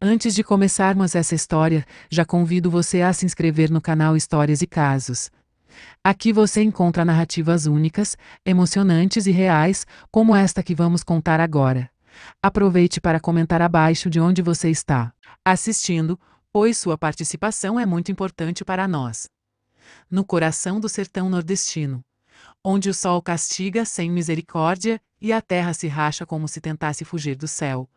Antes de começarmos essa história, já convido você a se inscrever no canal Histórias e Casos. Aqui você encontra narrativas únicas, emocionantes e reais, como esta que vamos contar agora. Aproveite para comentar abaixo de onde você está assistindo, pois sua participação é muito importante para nós. No coração do sertão nordestino, onde o sol castiga sem misericórdia e a terra se racha como se tentasse fugir do céu,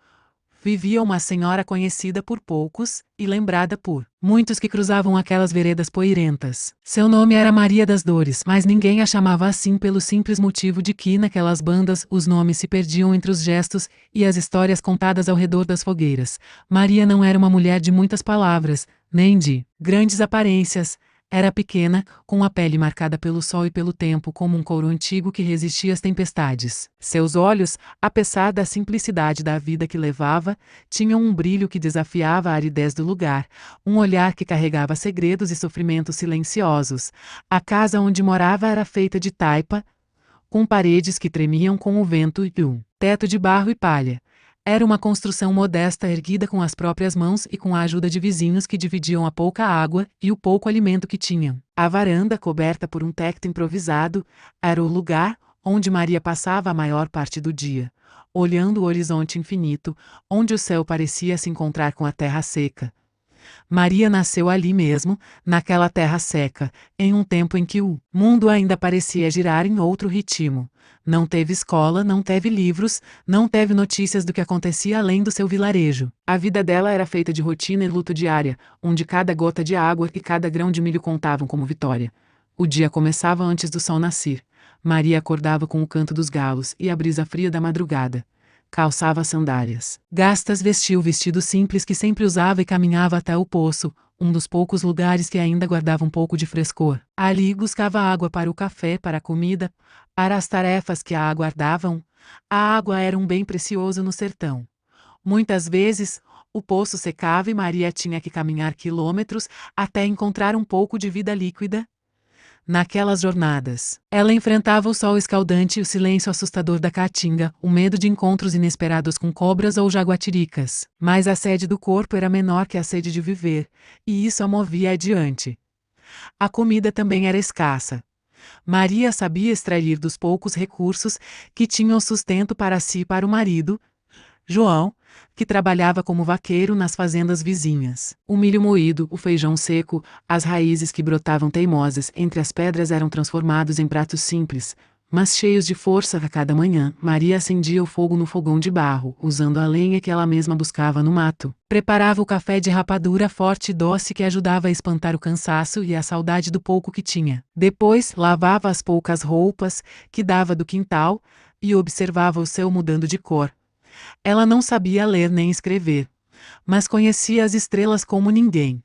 vivia uma senhora conhecida por poucos e lembrada por muitos que cruzavam aquelas veredas poeirentas. Seu nome era Maria das Dores, mas ninguém a chamava assim pelo simples motivo de que naquelas bandas os nomes se perdiam entre os gestos e as histórias contadas ao redor das fogueiras. Maria não era uma mulher de muitas palavras, nem de grandes aparências. Era pequena, com a pele marcada pelo sol e pelo tempo como um couro antigo que resistia às tempestades. Seus olhos, apesar da simplicidade da vida que levava, tinham um brilho que desafiava a aridez do lugar, um olhar que carregava segredos e sofrimentos silenciosos. A casa onde morava era feita de taipa, com paredes que tremiam com o vento e um teto de barro e palha. Era uma construção modesta erguida com as próprias mãos e com a ajuda de vizinhos que dividiam a pouca água e o pouco alimento que tinham. A varanda, coberta por um tecto improvisado, era o lugar onde Maria passava a maior parte do dia, olhando o horizonte infinito, onde o céu parecia se encontrar com a terra seca. Maria nasceu ali mesmo, naquela terra seca, em um tempo em que o mundo ainda parecia girar em outro ritmo. Não teve escola, não teve livros, não teve notícias do que acontecia além do seu vilarejo. A vida dela era feita de rotina e luta diária, onde cada gota de água e cada grão de milho contavam como vitória. O dia começava antes do sol nascer. Maria acordava com o canto dos galos e a brisa fria da madrugada. Calçava as sandálias gastas, vestia o vestido simples que sempre usava e caminhava até o poço, um dos poucos lugares que ainda guardava um pouco de frescor. Ali buscava água para o café, para a comida, para as tarefas que a aguardavam. A água era um bem precioso no sertão. Muitas vezes, o poço secava e Maria tinha que caminhar quilômetros até encontrar um pouco de vida líquida. Naquelas jornadas, ela enfrentava o sol escaldante e o silêncio assustador da caatinga, o medo de encontros inesperados com cobras ou jaguatiricas. Mas a sede do corpo era menor que a sede de viver, e isso a movia adiante. A comida também era escassa. Maria sabia extrair dos poucos recursos que tinham sustento para si e para o marido, João, que trabalhava como vaqueiro nas fazendas vizinhas. O milho moído, o feijão seco, as raízes que brotavam teimosas entre as pedras eram transformados em pratos simples, mas cheios de força. A cada manhã, Maria acendia o fogo no fogão de barro, usando a lenha que ela mesma buscava no mato. Preparava o café de rapadura forte e doce que ajudava a espantar o cansaço e a saudade do pouco que tinha. Depois, lavava as poucas roupas que dava do quintal e observava o céu mudando de cor. Ela não sabia ler nem escrever, mas conhecia as estrelas como ninguém.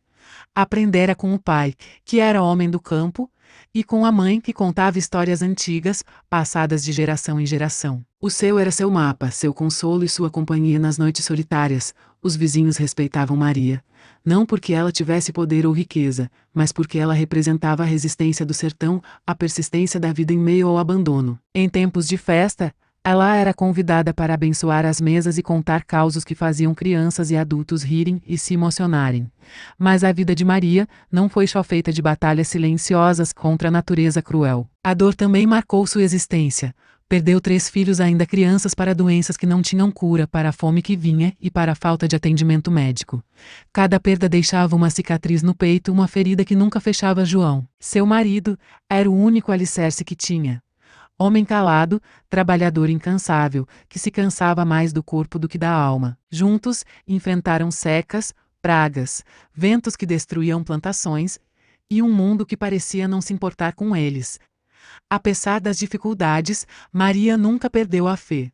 Aprendera com o pai, que era homem do campo, e com a mãe que contava histórias antigas, passadas de geração em geração. O céu era seu mapa, seu consolo e sua companhia nas noites solitárias. Os vizinhos respeitavam Maria, não porque ela tivesse poder ou riqueza, mas porque ela representava a resistência do sertão, a persistência da vida em meio ao abandono. Em tempos de festa, ela era convidada para abençoar as mesas e contar causos que faziam crianças e adultos rirem e se emocionarem. Mas a vida de Maria não foi só feita de batalhas silenciosas contra a natureza cruel. A dor também marcou sua existência. Perdeu 3 filhos ainda crianças para doenças que não tinham cura, para a fome que vinha e para a falta de atendimento médico. Cada perda deixava uma cicatriz no peito, uma ferida que nunca fechava. João, seu marido, era o único alicerce que tinha. Homem calado, trabalhador incansável, que se cansava mais do corpo do que da alma. Juntos, enfrentaram secas, pragas, ventos que destruíam plantações, e um mundo que parecia não se importar com eles. Apesar das dificuldades, Maria nunca perdeu a fé.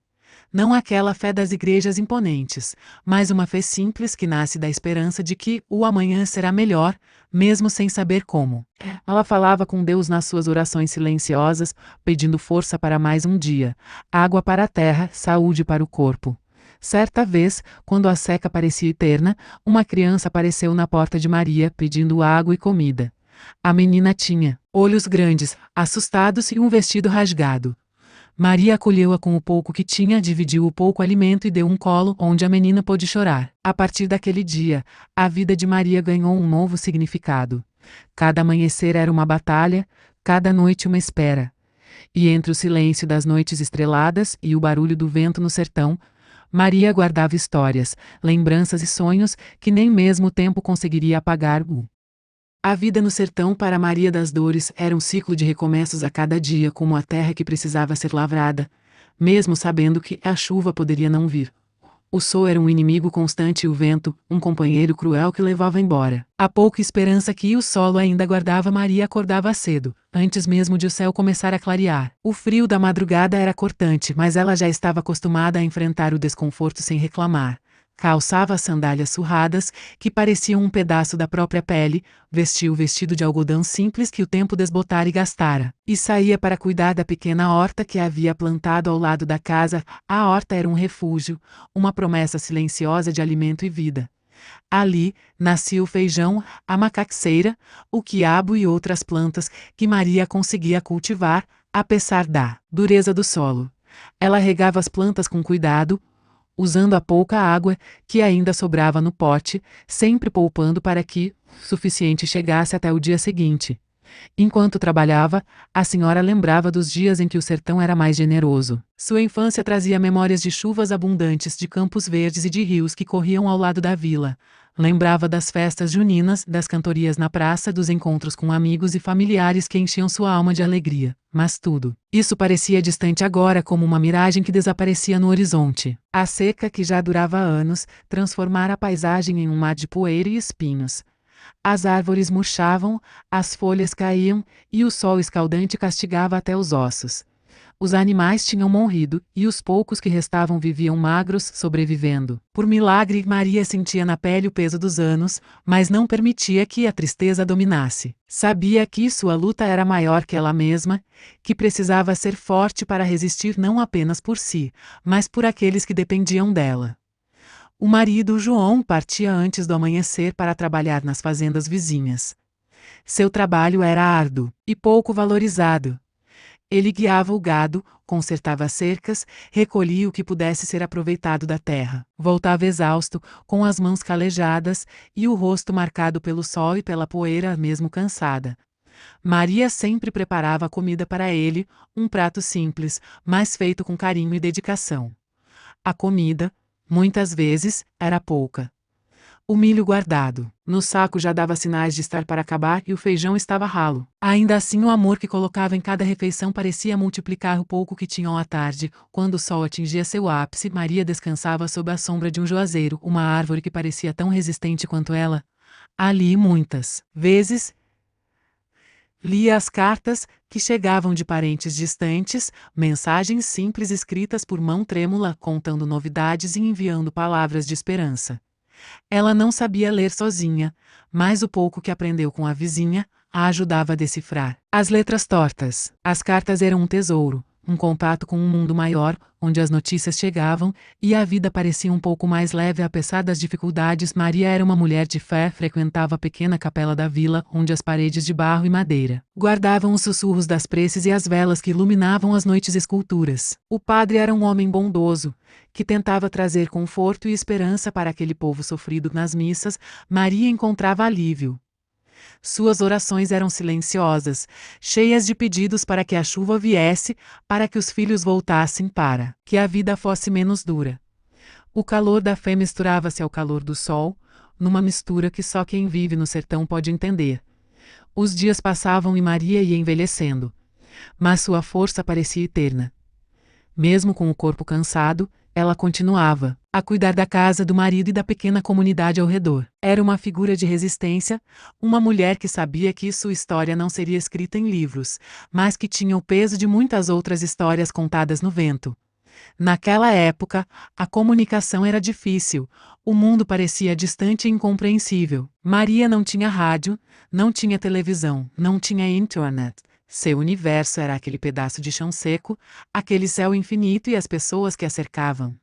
Não aquela fé das igrejas imponentes, mas uma fé simples que nasce da esperança de que o amanhã será melhor, mesmo sem saber como. Ela falava com Deus nas suas orações silenciosas, pedindo força para mais um dia, água para a terra, saúde para o corpo. Certa vez, quando a seca parecia eterna, uma criança apareceu na porta de Maria pedindo água e comida. A menina tinha olhos grandes, assustados e um vestido rasgado. Maria acolheu-a com o pouco que tinha, dividiu o pouco alimento e deu um colo onde a menina pôde chorar. A partir daquele dia, a vida de Maria ganhou um novo significado. Cada amanhecer era uma batalha, cada noite uma espera. E entre o silêncio das noites estreladas e o barulho do vento no sertão, Maria guardava histórias, lembranças e sonhos que nem mesmo o tempo conseguiria apagar. A vida no sertão para Maria das Dores era um ciclo de recomeços a cada dia, como a terra que precisava ser lavrada, mesmo sabendo que a chuva poderia não vir. O sol era um inimigo constante e o vento, um companheiro cruel que levava embora. A pouca esperança que o solo ainda guardava, Maria acordava cedo, antes mesmo de o céu começar a clarear. O frio da madrugada era cortante, mas ela já estava acostumada a enfrentar o desconforto sem reclamar. Calçava as sandálias surradas, que pareciam um pedaço da própria pele, vestia o vestido de algodão simples que o tempo desbotara e gastara, e saía para cuidar da pequena horta que havia plantado ao lado da casa. A horta era um refúgio, uma promessa silenciosa de alimento e vida. Ali, nascia o feijão, a macaxeira, o quiabo e outras plantas que Maria conseguia cultivar, apesar da dureza do solo. Ela regava as plantas com cuidado, usando a pouca água que ainda sobrava no pote, sempre poupando para que o suficiente chegasse até o dia seguinte. Enquanto trabalhava, a senhora lembrava dos dias em que o sertão era mais generoso. Sua infância trazia memórias de chuvas abundantes, de campos verdes e de rios que corriam ao lado da vila. Lembrava das festas juninas, das cantorias na praça, dos encontros com amigos e familiares que enchiam sua alma de alegria. Mas tudo isso parecia distante agora, como uma miragem que desaparecia no horizonte. A seca, que já durava anos, transformara a paisagem em um mar de poeira e espinhos. As árvores murchavam, as folhas caíam, e o sol escaldante castigava até os ossos. Os animais tinham morrido, e os poucos que restavam viviam magros, sobrevivendo. Por milagre, Maria sentia na pele o peso dos anos, mas não permitia que a tristeza a dominasse. Sabia que sua luta era maior que ela mesma, que precisava ser forte para resistir não apenas por si, mas por aqueles que dependiam dela. O marido, João, partia antes do amanhecer para trabalhar nas fazendas vizinhas. Seu trabalho era árduo e pouco valorizado. Ele guiava o gado, consertava cercas, recolhia o que pudesse ser aproveitado da terra. Voltava exausto, com as mãos calejadas e o rosto marcado pelo sol e pela poeira, mesmo cansada. Maria sempre preparava comida para ele, um prato simples, mas feito com carinho e dedicação. A comida, muitas vezes, era pouca. O milho guardado no saco já dava sinais de estar para acabar e o feijão estava ralo. Ainda assim, o amor que colocava em cada refeição parecia multiplicar o pouco que tinham à tarde. Quando o sol atingia seu ápice, Maria descansava sob a sombra de um juazeiro, uma árvore que parecia tão resistente quanto ela. Ali, muitas vezes, lia as cartas que chegavam de parentes distantes, mensagens simples escritas por mão trêmula, contando novidades e enviando palavras de esperança. Ela não sabia ler sozinha, mas o pouco que aprendeu com a vizinha a ajudava a decifrar as letras tortas. As cartas eram um tesouro, um contato com um mundo maior, onde as notícias chegavam e a vida parecia um pouco mais leve apesar das dificuldades. Maria era uma mulher de fé, frequentava a pequena capela da vila, onde as paredes de barro e madeira guardavam os sussurros das preces e as velas que iluminavam as noites esculturas. O padre era um homem bondoso, que tentava trazer conforto e esperança para aquele povo sofrido. Nas missas, Maria encontrava alívio. Suas orações eram silenciosas, cheias de pedidos para que a chuva viesse, para que os filhos voltassem, para que a vida fosse menos dura. O calor da fé misturava-se ao calor do sol, numa mistura que só quem vive no sertão pode entender. Os dias passavam e Maria ia envelhecendo, mas sua força parecia eterna. Mesmo com o corpo cansado, ela continuava a cuidar da casa do marido e da pequena comunidade ao redor. Era uma figura de resistência, uma mulher que sabia que sua história não seria escrita em livros, mas que tinha o peso de muitas outras histórias contadas no vento. Naquela época, a comunicação era difícil, o mundo parecia distante e incompreensível. Maria não tinha rádio, não tinha televisão, não tinha internet. Seu universo era aquele pedaço de chão seco, aquele céu infinito e as pessoas que a cercavam.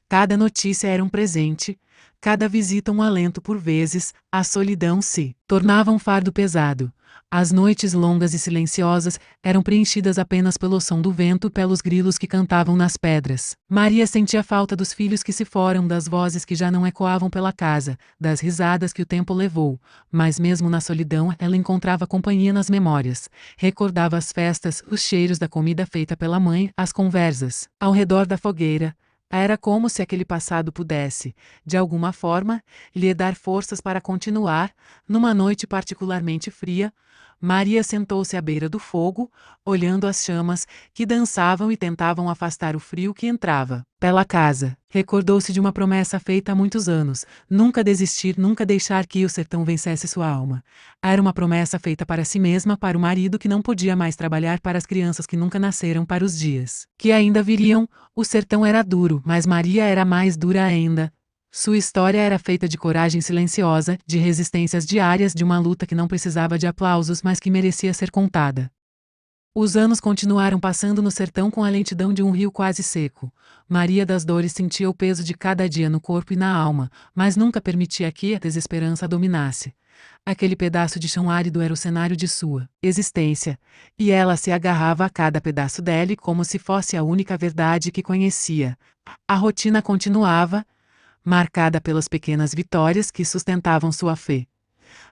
Cada notícia era um presente, Cada visita um alento por vezes, a solidão se tornava um fardo pesado. As noites longas e silenciosas eram preenchidas apenas pelo som do vento e pelos grilos que cantavam nas pedras. Maria sentia falta dos filhos que se foram, das vozes que já não ecoavam pela casa, das risadas que o tempo levou, mas mesmo na solidão ela encontrava companhia nas memórias. Recordava as festas, os cheiros da comida feita pela mãe, as conversas ao redor da fogueira. Era como se aquele passado pudesse, de alguma forma, lhe dar forças para continuar. Numa noite particularmente fria, Maria sentou-se à beira do fogo, olhando as chamas que dançavam e tentavam afastar o frio que entrava pela casa. Recordou-se de uma promessa feita há muitos anos: nunca desistir, nunca deixar que o sertão vencesse sua alma. Era uma promessa feita para si mesma, para o marido que não podia mais trabalhar, para as crianças que nunca nasceram, para os dias que ainda viriam. O sertão era duro, mas Maria era mais dura ainda. Sua história era feita de coragem silenciosa, de resistências diárias, de uma luta que não precisava de aplausos, mas que merecia ser contada. Os anos continuaram passando no sertão com a lentidão de um rio quase seco. Maria das Dores sentia o peso de cada dia no corpo e na alma, mas nunca permitia que a desesperança a dominasse. Aquele pedaço de chão árido era o cenário de sua existência, e ela se agarrava a cada pedaço dele como se fosse a única verdade que conhecia. A rotina continuava, marcada pelas pequenas vitórias que sustentavam sua fé.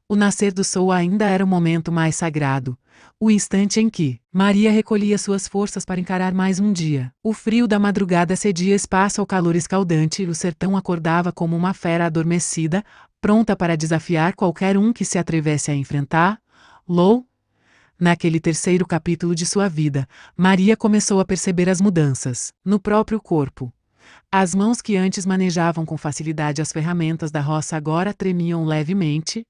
O nascer do sol ainda era o momento mais sagrado, o instante em que Maria recolhia suas forças para encarar mais um dia. O frio da madrugada cedia espaço ao calor escaldante e o sertão acordava como uma fera adormecida, pronta para desafiar qualquer um que se atrevesse a enfrentá-lo. Naquele terceiro capítulo de sua vida, Maria começou a perceber as mudanças no próprio corpo. As mãos que antes manejavam com facilidade as ferramentas da roça agora tremiam levemente.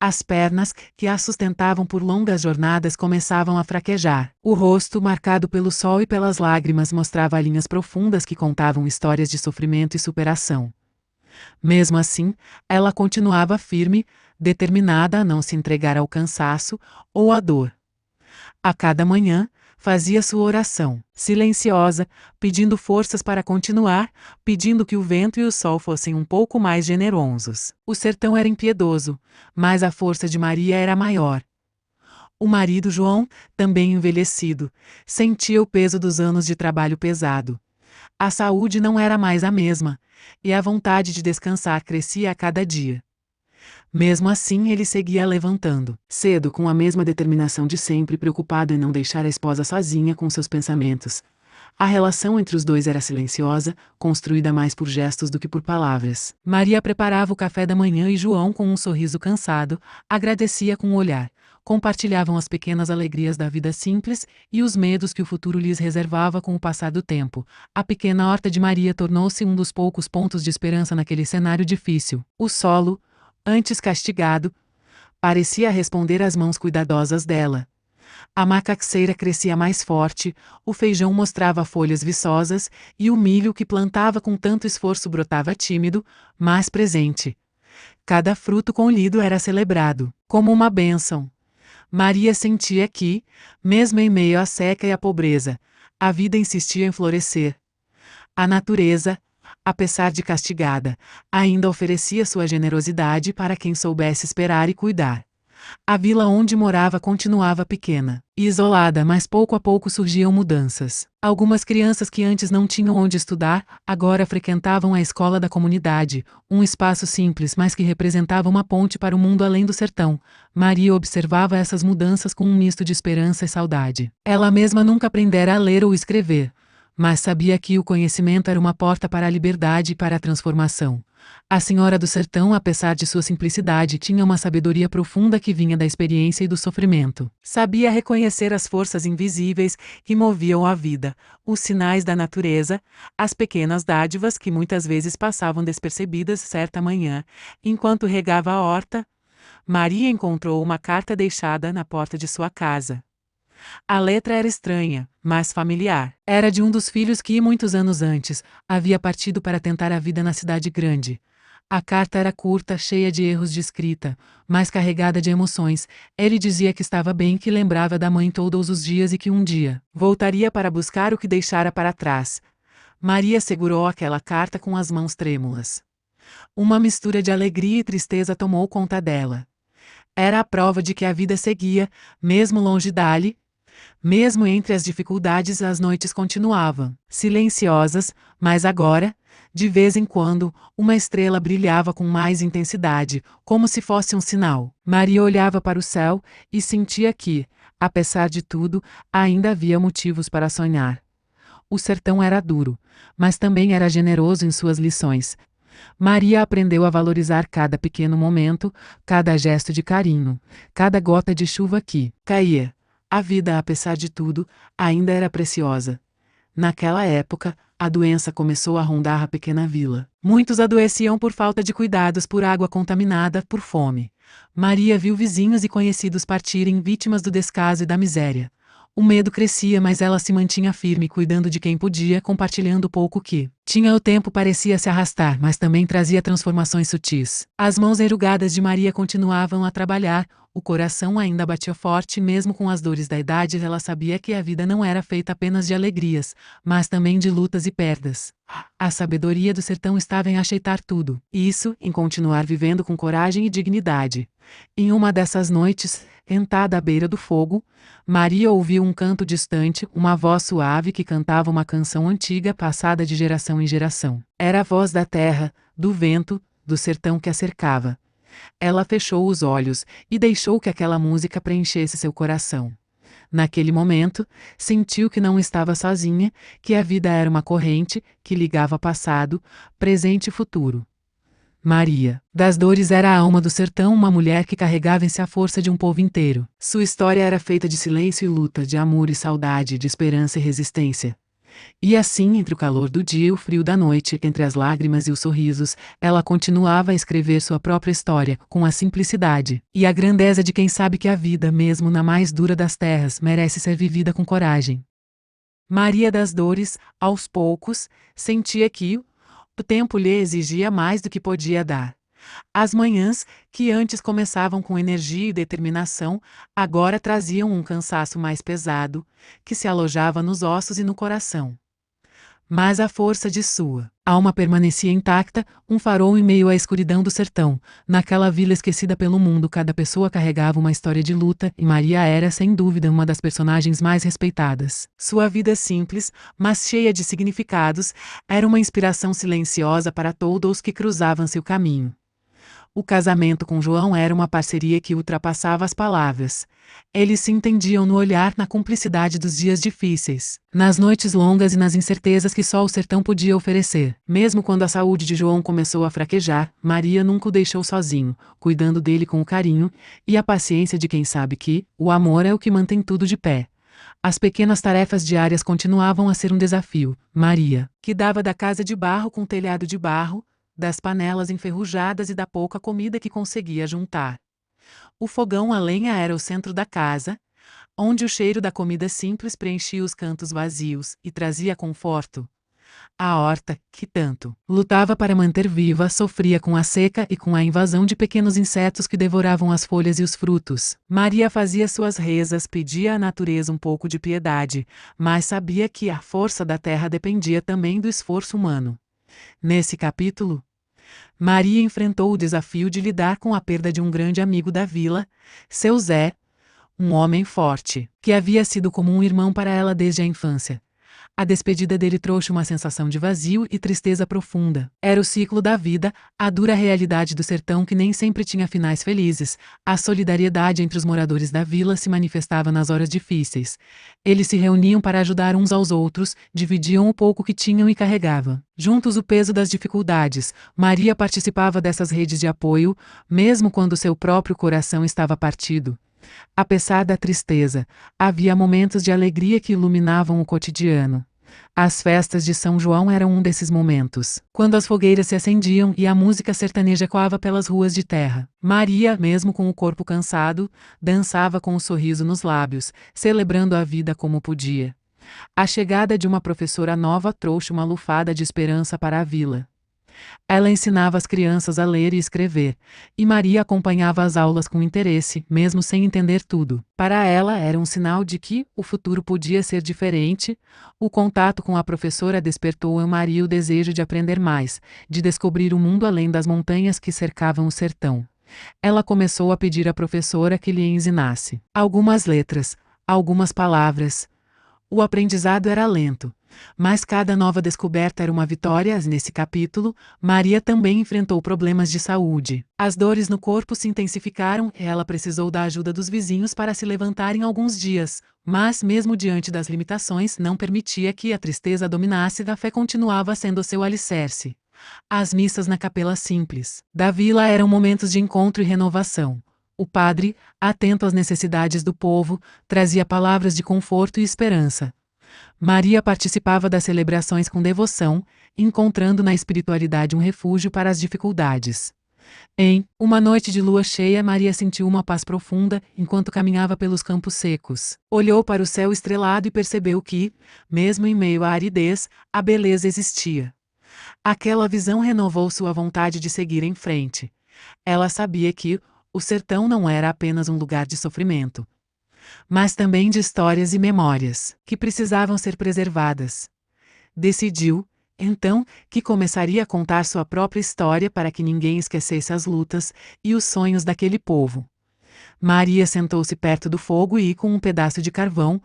As pernas, que a sustentavam por longas jornadas, começavam a fraquejar. O rosto, marcado pelo sol e pelas lágrimas, mostrava linhas profundas que contavam histórias de sofrimento e superação. Mesmo assim, ela continuava firme, determinada a não se entregar ao cansaço ou à dor. A cada manhã, fazia sua oração, silenciosa, pedindo forças para continuar, pedindo que o vento e o sol fossem um pouco mais generosos. O sertão era impiedoso, mas a força de Maria era maior. O marido João, também envelhecido, sentia o peso dos anos de trabalho pesado. A saúde não era mais a mesma, e a vontade de descansar crescia a cada dia. Mesmo assim, ele seguia levantando cedo, com a mesma determinação de sempre, preocupado em não deixar a esposa sozinha com seus pensamentos. A relação entre os dois era silenciosa, construída mais por gestos do que por palavras. Maria preparava o café da manhã e João, com um sorriso cansado, agradecia com o olhar. Compartilhavam as pequenas alegrias da vida simples e os medos que o futuro lhes reservava com o passar do tempo. A pequena horta de Maria tornou-se um dos poucos pontos de esperança naquele cenário difícil. O solo, antes castigado, parecia responder às mãos cuidadosas dela. A macaxeira crescia mais forte, o feijão mostrava folhas viçosas e o milho que plantava com tanto esforço brotava tímido, mas presente. Cada fruto colhido era celebrado como uma bênção. Maria sentia que, mesmo em meio à seca e à pobreza, a vida insistia em florescer. A natureza, apesar de castigada, ainda oferecia sua generosidade para quem soubesse esperar e cuidar. A vila onde morava continuava pequena e isolada, mas pouco a pouco surgiam mudanças. Algumas crianças que antes não tinham onde estudar, agora frequentavam a escola da comunidade, um espaço simples, mas que representava uma ponte para o mundo além do sertão. Maria observava essas mudanças com um misto de esperança e saudade. Ela mesma nunca aprendera a ler ou escrever, mas sabia que o conhecimento era uma porta para a liberdade e para a transformação. A senhora do sertão, apesar de sua simplicidade, tinha uma sabedoria profunda que vinha da experiência e do sofrimento. Sabia reconhecer as forças invisíveis que moviam a vida, os sinais da natureza, as pequenas dádivas que muitas vezes passavam despercebidas. Certa manhã, enquanto regava a horta, Maria encontrou uma carta deixada na porta de sua casa. A letra era estranha, mas familiar. Era de um dos filhos que, muitos anos antes, havia partido para tentar a vida na cidade grande. A carta era curta, cheia de erros de escrita, mas carregada de emoções. Ele dizia que estava bem, que lembrava da mãe todos os dias e que um dia voltaria para buscar o que deixara para trás. Maria segurou aquela carta com as mãos trêmulas. Uma mistura de alegria e tristeza tomou conta dela. Era a prova de que a vida seguia, mesmo longe dali. Mesmo entre as dificuldades, as noites continuavam, silenciosas, mas agora, de vez em quando, uma estrela brilhava com mais intensidade, como se fosse um sinal. Maria olhava para o céu e sentia que, apesar de tudo, ainda havia motivos para sonhar. O sertão era duro, mas também era generoso em suas lições. Maria aprendeu a valorizar cada pequeno momento, cada gesto de carinho, cada gota de chuva que caía. A vida, apesar de tudo, ainda era preciosa. Naquela época, a doença começou a rondar a pequena vila. Muitos adoeciam por falta de cuidados, por água contaminada, por fome. Maria viu vizinhos e conhecidos partirem vítimas do descaso e da miséria. O medo crescia, mas ela se mantinha firme, cuidando de quem podia, compartilhando o pouco que tinha. O tempo parecia se arrastar, mas também trazia transformações sutis. As mãos enrugadas de Maria continuavam a trabalhar, o coração ainda batia forte mesmo com as dores da idade. Ela sabia que a vida não era feita apenas de alegrias, mas também de lutas e perdas. A sabedoria do sertão estava em aceitar tudo, isso, em continuar vivendo com coragem e dignidade. Em uma dessas noites, sentada à beira do fogo, Maria ouviu um canto distante, uma voz suave que cantava uma canção antiga passada de geração em geração. Era a voz da terra, do vento, do sertão que a cercava. Ela fechou os olhos e deixou que aquela música preenchesse seu coração. Naquele momento, sentiu que não estava sozinha, que a vida era uma corrente que ligava passado, presente e futuro. Maria das Dores era a alma do sertão, uma mulher que carregava em si a força de um povo inteiro. Sua história era feita de silêncio e luta, de amor e saudade, de esperança e resistência. E assim, entre o calor do dia e o frio da noite, entre as lágrimas e os sorrisos, ela continuava a escrever sua própria história, com a simplicidade e a grandeza de quem sabe que a vida, mesmo na mais dura das terras, merece ser vivida com coragem. Maria das Dores, aos poucos, sentia que o tempo lhe exigia mais do que podia dar. As manhãs, que antes começavam com energia e determinação, agora traziam um cansaço mais pesado, que se alojava nos ossos e no coração. Mas a força de sua alma permanecia intacta, um farol em meio à escuridão do sertão. Naquela vila esquecida pelo mundo, cada pessoa carregava uma história de luta, e Maria era, sem dúvida, uma das personagens mais respeitadas. Sua vida simples, mas cheia de significados, era uma inspiração silenciosa para todos os que cruzavam seu caminho. O casamento com João era uma parceria que ultrapassava as palavras. Eles se entendiam no olhar, na cumplicidade dos dias difíceis, nas noites longas e nas incertezas que só o sertão podia oferecer. Mesmo quando a saúde de João começou a fraquejar, Maria nunca o deixou sozinho, cuidando dele com o carinho e a paciência de quem sabe que o amor é o que mantém tudo de pé. As pequenas tarefas diárias continuavam a ser um desafio. Maria, que dava da casa de barro com telhado de barro, das panelas enferrujadas e da pouca comida que conseguia juntar. O fogão a lenha era o centro da casa, onde o cheiro da comida simples preenchia os cantos vazios e trazia conforto. A horta, que tanto lutava para manter viva, sofria com a seca e com a invasão de pequenos insetos que devoravam as folhas e os frutos. Maria fazia suas rezas, pedia à natureza um pouco de piedade, mas sabia que a força da terra dependia também do esforço humano. Nesse capítulo, Maria enfrentou o desafio de lidar com a perda de um grande amigo da vila, seu Zé, um homem forte, que havia sido como um irmão para ela desde a infância. A despedida dele trouxe uma sensação de vazio e tristeza profunda. Era o ciclo da vida, a dura realidade do sertão que nem sempre tinha finais felizes. A solidariedade entre os moradores da vila se manifestava nas horas difíceis. Eles se reuniam para ajudar uns aos outros, dividiam o pouco que tinham e carregavam juntos o peso das dificuldades. Maria participava dessas redes de apoio, mesmo quando seu próprio coração estava partido. Apesar da tristeza, havia momentos de alegria que iluminavam o cotidiano. As festas de São João eram um desses momentos, quando as fogueiras se acendiam e a música sertaneja ecoava pelas ruas de terra. Maria, mesmo com o corpo cansado, dançava com um sorriso nos lábios, celebrando a vida como podia. A chegada de uma professora nova trouxe uma lufada de esperança para a vila. Ela ensinava as crianças a ler e escrever, e Maria acompanhava as aulas com interesse, mesmo sem entender tudo. Para ela era um sinal de que o futuro podia ser diferente. O contato com a professora despertou em Maria o desejo de aprender mais, de descobrir o mundo além das montanhas que cercavam o sertão. Ela começou a pedir à professora que lhe ensinasse algumas letras, algumas palavras. O aprendizado era lento, mas cada nova descoberta era uma vitória. Nesse capítulo, Maria também enfrentou problemas de saúde. As dores no corpo se intensificaram e ela precisou da ajuda dos vizinhos para se levantar em alguns dias. Mas, mesmo diante das limitações, não permitia que a tristeza dominasse. A fé continuava sendo seu alicerce. As missas na capela simples da vila eram momentos de encontro e renovação. O padre, atento às necessidades do povo, trazia palavras de conforto e esperança. Maria participava das celebrações com devoção, encontrando na espiritualidade um refúgio para as dificuldades. Em uma noite de lua cheia, Maria sentiu uma paz profunda enquanto caminhava pelos campos secos. Olhou para o céu estrelado e percebeu que, mesmo em meio à aridez, a beleza existia. Aquela visão renovou sua vontade de seguir em frente. Ela sabia que o sertão não era apenas um lugar de sofrimento, mas também de histórias e memórias que precisavam ser preservadas. Decidiu, então, que começaria a contar sua própria história para que ninguém esquecesse as lutas e os sonhos daquele povo. Maria sentou-se perto do fogo e, com um pedaço de carvão,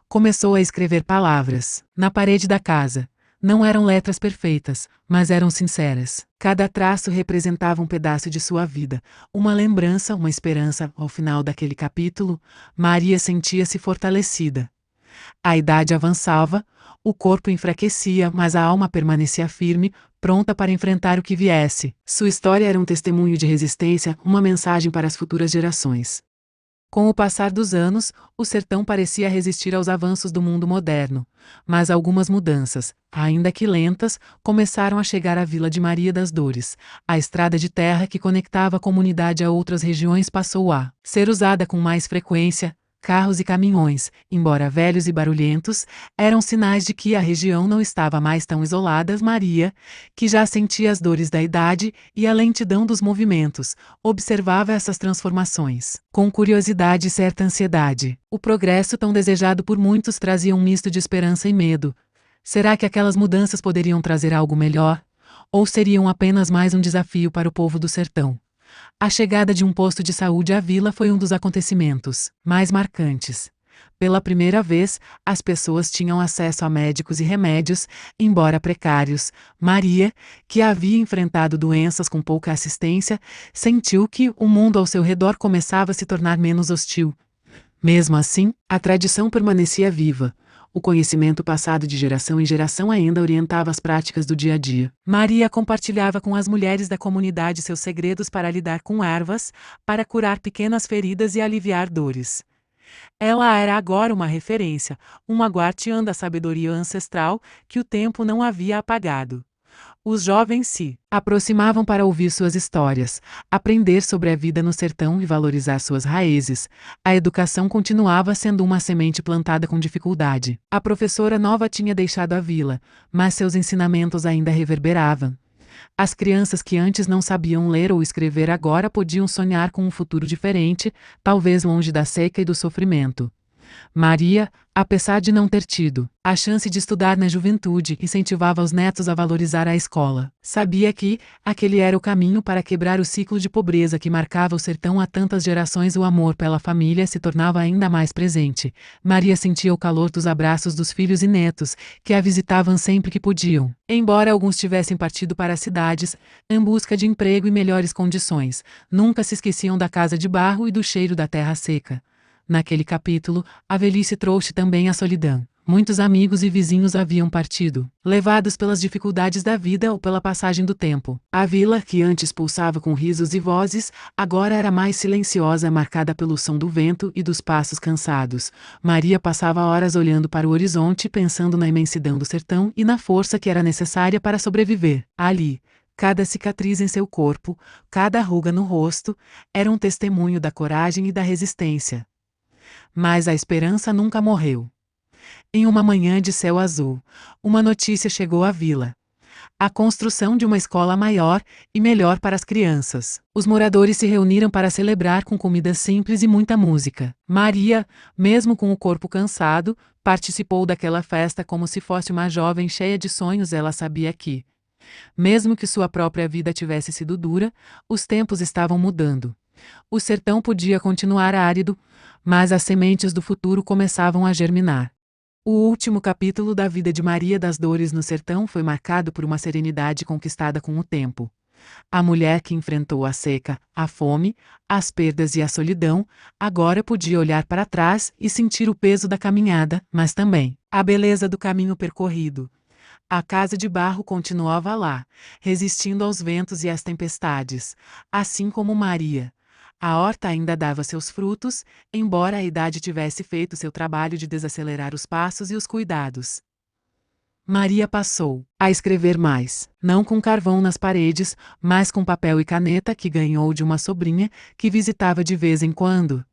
começou a escrever palavras na parede da casa. Não eram letras perfeitas, mas eram sinceras. Cada traço representava um pedaço de sua vida, uma lembrança, uma esperança. Ao final daquele capítulo, Maria sentia-se fortalecida. A idade avançava, o corpo enfraquecia, mas a alma permanecia firme, pronta para enfrentar o que viesse. Sua história era um testemunho de resistência, uma mensagem para as futuras gerações. Com o passar dos anos, o sertão parecia resistir aos avanços do mundo moderno, mas algumas mudanças, ainda que lentas, começaram a chegar à Vila de Maria das Dores. A estrada de terra que conectava a comunidade a outras regiões passou a ser usada com mais frequência. Carros e caminhões, embora velhos e barulhentos, eram sinais de que a região não estava mais tão isolada. Maria, que já sentia as dores da idade e a lentidão dos movimentos, observava essas transformações com curiosidade e certa ansiedade. O progresso tão desejado por muitos trazia um misto de esperança e medo. Será que aquelas mudanças poderiam trazer algo melhor? Ou seriam apenas mais um desafio para o povo do sertão? A chegada de um posto de saúde à vila foi um dos acontecimentos mais marcantes. Pela primeira vez, as pessoas tinham acesso a médicos e remédios, embora precários. Maria, que havia enfrentado doenças com pouca assistência, sentiu que o mundo ao seu redor começava a se tornar menos hostil. Mesmo assim, a tradição permanecia viva. O conhecimento passado de geração em geração ainda orientava as práticas do dia a dia. Maria compartilhava com as mulheres da comunidade seus segredos para lidar com ervas, para curar pequenas feridas e aliviar dores. Ela era agora uma referência, uma guardiã da sabedoria ancestral que o tempo não havia apagado. Os jovens se aproximavam para ouvir suas histórias, aprender sobre a vida no sertão e valorizar suas raízes. A educação continuava sendo uma semente plantada com dificuldade. A professora nova tinha deixado a vila, mas seus ensinamentos ainda reverberavam. As crianças que antes não sabiam ler ou escrever agora podiam sonhar com um futuro diferente, talvez longe da seca e do sofrimento. Maria, apesar de não ter tido a chance de estudar na juventude, incentivava os netos a valorizar a escola. Sabia que aquele era o caminho para quebrar o ciclo de pobreza que marcava o sertão há tantas gerações. O amor pela família se tornava ainda mais presente. Maria sentia o calor dos abraços dos filhos e netos, que a visitavam sempre que podiam. Embora alguns tivessem partido para as cidades, em busca de emprego e melhores condições, nunca se esqueciam da casa de barro e do cheiro da terra seca. Naquele capítulo, a velhice trouxe também a solidão. Muitos amigos e vizinhos haviam partido, levados pelas dificuldades da vida ou pela passagem do tempo. A vila, que antes pulsava com risos e vozes, agora era mais silenciosa, marcada pelo som do vento e dos passos cansados. Maria passava horas olhando para o horizonte, pensando na imensidão do sertão e na força que era necessária para sobreviver. Ali, cada cicatriz em seu corpo, cada ruga no rosto, era um testemunho da coragem e da resistência. Mas a esperança nunca morreu. Em uma manhã de céu azul, uma notícia chegou à vila. a construção de uma escola maior e melhor para as crianças. Os moradores se reuniram para celebrar com comida simples e muita música. Maria, mesmo com o corpo cansado, participou daquela festa como se fosse uma jovem cheia de sonhos. Ela sabia que, mesmo que sua própria vida tivesse sido dura, os tempos estavam mudando. O sertão podia continuar árido, mas as sementes do futuro começavam a germinar. O último capítulo da vida de Maria das Dores no sertão foi marcado por uma serenidade conquistada com o tempo. A mulher que enfrentou a seca, a fome, as perdas e a solidão, agora podia olhar para trás e sentir o peso da caminhada, mas também a beleza do caminho percorrido. A casa de barro continuava lá, resistindo aos ventos e às tempestades, assim como Maria. A horta ainda dava seus frutos, embora a idade tivesse feito seu trabalho de desacelerar os passos e os cuidados. Maria passou a escrever mais, não com carvão nas paredes, mas com papel e caneta que ganhou de uma sobrinha que visitava de vez em quando.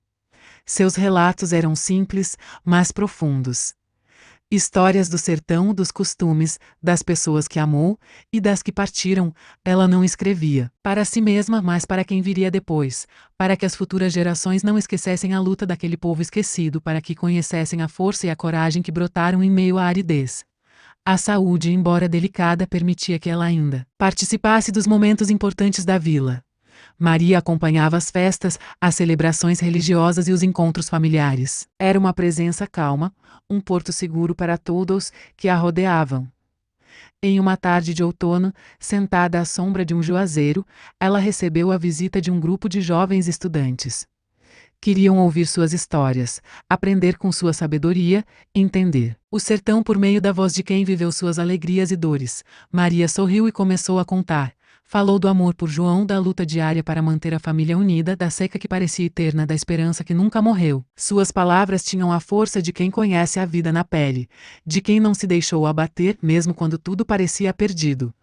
Seus relatos eram simples, mas profundos. Histórias do sertão, dos costumes, das pessoas que amou e das que partiram. Ela não escrevia para si mesma, mas para quem viria depois, para que as futuras gerações não esquecessem a luta daquele povo esquecido, para que conhecessem a força e a coragem que brotaram em meio à aridez. A saúde, embora delicada, permitia que ela ainda participasse dos momentos importantes da vila. Maria acompanhava as festas, as celebrações religiosas e os encontros familiares. Era uma presença calma, um porto seguro para todos que a rodeavam. Em uma tarde de outono, sentada à sombra de um juazeiro, ela recebeu a visita de um grupo de jovens estudantes. Queriam ouvir suas histórias, aprender com sua sabedoria, entender o sertão por meio da voz de quem viveu suas alegrias e dores. Maria sorriu e começou a contar. Falou do amor por João, da luta diária para manter a família unida, da seca que parecia eterna, da esperança que nunca morreu. Suas palavras tinham a força de quem conhece a vida na pele, de quem não se deixou abater mesmo quando tudo parecia perdido.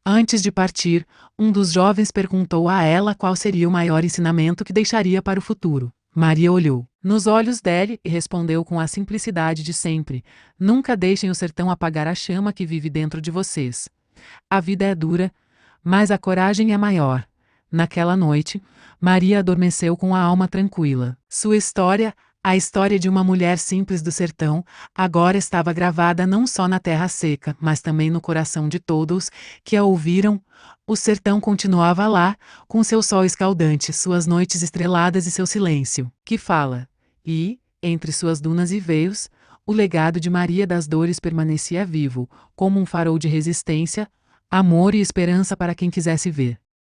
Antes de partir, um dos jovens perguntou a ela qual seria o maior ensinamento que deixaria para o futuro. Maria olhou nos olhos dele e respondeu com a simplicidade de sempre: nunca deixem o sertão apagar a chama que vive dentro de vocês. A vida é dura, mas a coragem é maior. Naquela noite, Maria adormeceu com a alma tranquila. Sua história, a história de uma mulher simples do sertão, agora estava gravada não só na terra seca, mas também no coração de todos que a ouviram. O sertão continuava lá, com seu sol escaldante, suas noites estreladas e seu silêncio, que fala. E, entre suas dunas e veios, o legado de Maria das Dores permanecia vivo, como um farol de resistência, amor e esperança para quem quisesse ver.